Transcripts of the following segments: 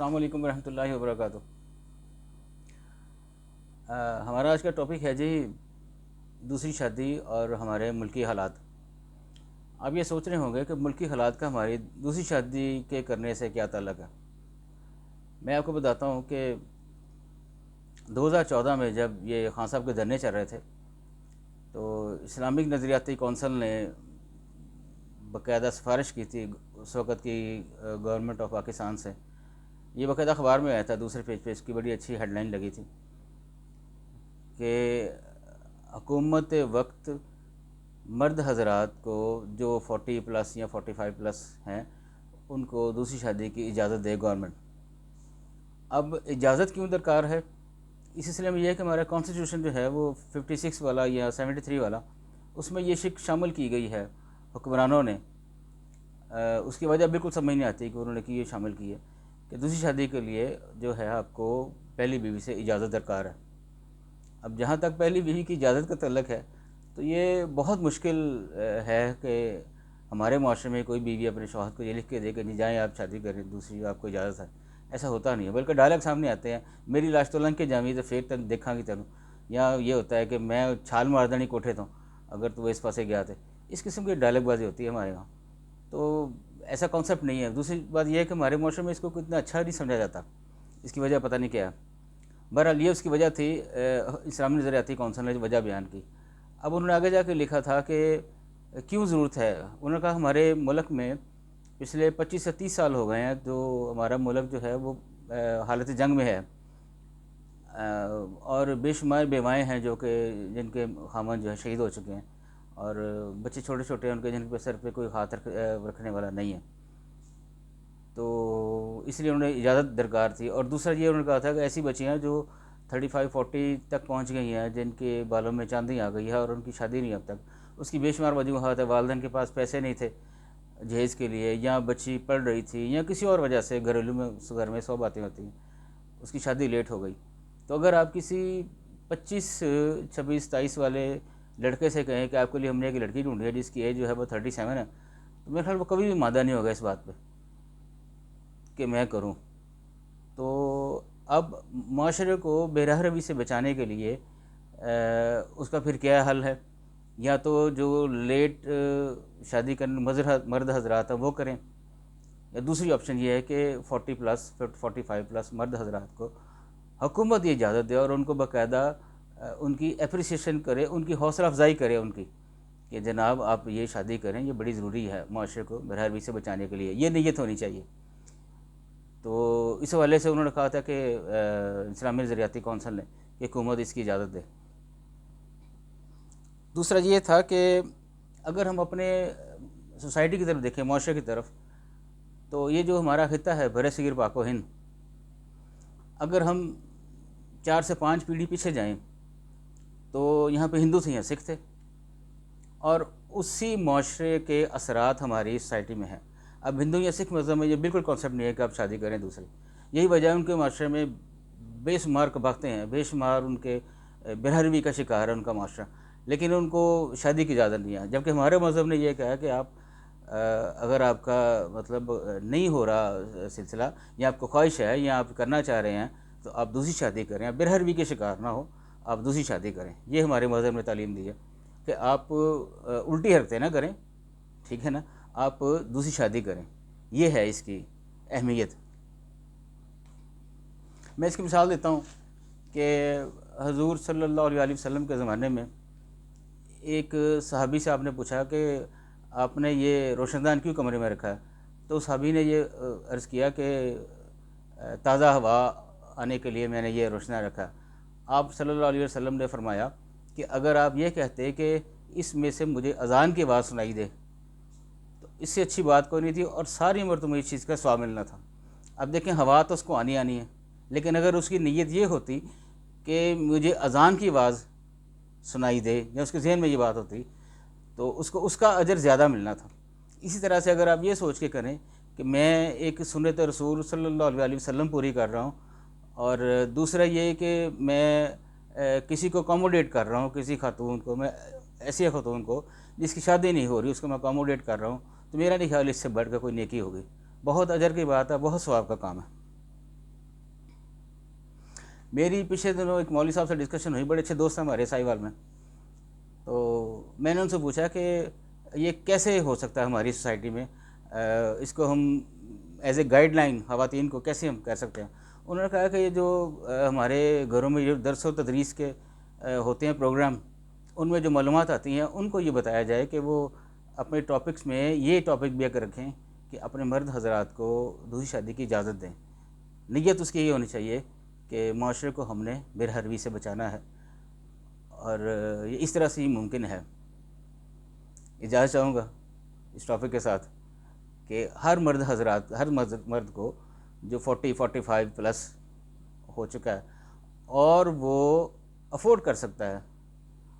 अस्सलाम वालेकुम रहमतुल्लाहि वबरकातुहू। हमारा आज का टॉपिक है जी दूसरी शादी और हमारे मुल्की हालात। आप ये सोच रहे होंगे कि मुल्की हालात का हमारी दूसरी शादी के करने से क्या ताल्लुक़ है। मैं आपको बताता हूँ कि 2014 में जब ये खान साहब के धरने चल रहे थे तो इस्लामिक नज़रियाती कौंसिल ने बाकायदा सिफारिश की थी उस वक़्त की गवर्नमेंट ऑफ पाकिस्तान से। ये बाकायदा अखबार में आया था, दूसरे पेज पे इसकी बड़ी अच्छी हेडलाइन लगी थी कि हुकूमत वक्त मर्द हज़रात को जो 40 प्लस या 45 प्लस हैं उनको दूसरी शादी की इजाज़त दे गवर्नमेंट। अब इजाज़त क्यों दरकार है, इस सिलसिले में यह है कि हमारा कॉन्स्टिट्यूशन जो है वो 56 वाला या 73 वाला, उसमें ये शिक शामिल की गई है हुक्मरानों ने। उसकी वजह बिल्कुल समझ नहीं आती कि उन्होंने की ये शामिल की है कि दूसरी शादी के लिए जो है आपको पहली बीवी से इजाज़त दरकार है। अब जहाँ तक पहली बीवी की इजाज़त का तल्लक है तो ये बहुत मुश्किल है कि हमारे माशरे में कोई बीवी अपने शौहर को ये लिख के दे कि नहीं जाएँ आप शादी करें, दूसरी आपको इजाज़त है। ऐसा होता नहीं है, बल्कि डायलॉग सामने आते हैं, मेरी लाश तो लंघ के जामी तो फिर तक देखा कि तेनों, या ये होता है कि मैं छाल मार देनी कोठे तो अगर तो इस पासे गया थे। इस किस्म की डायलॉगबाजी होती है हमारे यहाँ। तो ऐसा कॉन्सेप्ट नहीं है। दूसरी बात यह है कि हमारे माशरे में इसको इतना अच्छा नहीं समझा जाता, इसकी वजह पता नहीं क्या है। बहरहाल ये उसकी वजह थी, इस्लामी नज़रियाती कौंसिल ने वजह बयान की। अब उन्होंने आगे जाके लिखा था कि क्यों ज़रूरत है। उन्होंने कहा हमारे मुल्क में पिछले 25 से 30 साल हो गए हैं जो हमारा मुल्क जो है वो हालत जंग में है, और बेशुमार बेवाएँ हैं जो कि जिनके खामन जो है शहीद हो चुके हैं, और बच्चे छोटे छोटे हैं उनके जिनके सर पे कोई हाथ रखने वाला नहीं है। तो इसलिए उन्हें इजाज़त दरकार थी। और दूसरा ये उन्होंने कहा था कि ऐसी बच्चियाँ जो 35-40 तक पहुँच गई हैं, जिनके बालों में चांदी आ गई है और उनकी शादी नहीं अब तक, उसकी बेशुमार वजूहत है। वालिदैन के पास पैसे नहीं थे जहेज़ के लिए, या बच्ची पढ़ रही थी, या किसी और वजह से घरेलू में घर में 100 बातें होती हैं, उसकी शादी लेट हो गई। तो अगर आप किसी 25, 26, 23 वाले लड़के से कहें कि आपके लिए हमने एक लड़की ढूंढी है जिसकी एज जो है वो 37 है, तो मेरे ख्याल वो कभी भी मादा नहीं होगा इस बात पे कि मैं करूं। तो अब माशरे को बेरहरवी से बचाने के लिए उसका फिर क्या हल है, या तो जो लेट शादी करने मर्द हजरात हैं वो करें, या दूसरी ऑप्शन ये है कि 40 प्लस 45 प्लस मर्द हजरात को हुकूमत ये इजाज़त दे और उनको बाकायदा उनकी एप्रिसिएशन करे, उनकी हौसला अफजाई करे उनकी कि जनाब आप ये शादी करें, ये बड़ी ज़रूरी है माशरे को बेरहरवी से बचाने के लिए, ये नीयत होनी चाहिए। तो इस हवाले से उन्होंने कहा था कि इस्लामी नज़रियाती कौंसिल ने कि हुकूमत इसकी इजाज़त दे। दूसरा ये था कि अगर हम अपने सोसाइटी की तरफ देखें, माशरे की तरफ, तो ये जो हमारा खित्ता है बरसगीर पाको हिंद, अगर हम 4 से 5 पीढ़ी पीछे जाएं तो यहाँ पे हिंदू थे या सिख थे, और उसी माशरे के असरात हमारी सोसाइटी में हैं। अब हिंदू या सिख मज़हब में ये बिल्कुल कॉन्सेप्ट नहीं है कि आप शादी करें दूसरी। यही वजह है उनके माशरे में बेशुमार कबाख्तें हैं, बेशुमार उनके बेरहरवी का शिकार है उनका माशरा, लेकिन उनको शादी की इजाज़त नहीं है। जबकि हमारे मज़हब ने यह कहा कि आप अगर आपका मतलब नहीं हो रहा सिलसिला, या आपको ख्वाहिश है या आप करना चाह रहे हैं, तो आप दूसरी शादी करें, आप बेरहरवी के शिकार ना हो, आप दूसरी शादी करें। ये हमारे मज़हब ने तालीम दी है कि आप उल्टी हरकतें ना करें, ठीक है ना, आप दूसरी शादी करें। ये है इसकी अहमियत। मैं इसकी मिसाल देता हूँ कि हजूर सल्लल्लाहु अलैहि वसल्लम के ज़माने में एक सहाबी से आपने पूछा कि आपने ये रोशनदान क्यों कमरे में रखा है, तो सहाबी ने ये अर्ज़ किया कि ताज़ा हवा आने के लिए मैंने ये रोशना रखा। आप सल्लल्लाहु अलैहि वसल्लम ने फरमाया कि अगर आप ये कहते कि इसमें से मुझे अज़ान की आवाज़ सुनाई दे तो इससे अच्छी बात कोई नहीं थी, और सारी उम्र तुम्हें इस चीज़ का स्वाब मिलना था। अब देखें, हवा तो उसको आनी है, लेकिन अगर उसकी नीयत ये होती कि मुझे अज़ान की आवाज़ सुनाई दे, या उसके जहन में ये बात होती, तो उसको उसका अजर ज़्यादा मिलना था। इसी तरह से अगर आप ये सोच के करें कि मैं एक सुन्नत रसूल सल्लल्लाहु अलैहि वसल्लम पूरी कर रहा हूँ, और दूसरा ये कि मैं किसी को अकोमोडेट कर रहा हूँ, किसी खातून को, मैं ऐसी खातून को जिसकी शादी नहीं हो रही उसको मैं अकोमोडेट कर रहा हूँ, तो मेरा नहीं ख्याल इससे बढ़ कर कोई नेकी होगी। बहुत अजर की बात है, बहुत सवाब का काम है। میری پچھلے دنوں ایک مولوی صاحب سے ڈسکشن ہوئی، بڑے اچھے دوست ہیں ہمارے ساہیوال میں، تو میں نے ان سے پوچھا کہ یہ کیسے ہو سکتا ہے ہماری سوسائٹی میں، اس کو ہم ایز اے گائیڈ لائن خواتین کو کیسے ہم کہہ سکتے ہیں؟ انہوں نے کہا کہ یہ جو ہمارے گھروں میں جو درس و تدریس کے ہوتے ہیں پروگرام، ان میں جو معلومات آتی ہیں ان کو یہ بتایا جائے کہ وہ اپنے ٹاپکس میں یہ ٹاپک بھی اگر رکھیں کہ اپنے مرد حضرات کو دوسری شادی کی اجازت دیں۔ نیت اس کی یہ ہونی چاہیے کہ معاشرے کو ہم نے بے حروی سے بچانا ہے، اور یہ اس طرح سے ہی ممکن ہے۔ اجازت چاہوں گا اس ٹاپک کے ساتھ کہ ہر مرد حضرات، ہر مرد کو جو 45 پلس ہو چکا ہے اور وہ افورڈ کر سکتا ہے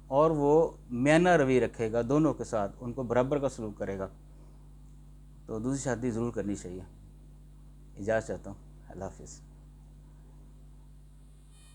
اور وہ میانہ روی رکھے گا دونوں کے ساتھ، ان کو برابر کا سلوک کرے گا، تو دوسری شادی ضرور کرنی چاہیے۔ اجازت چاہتا ہوں، اللہ حافظ۔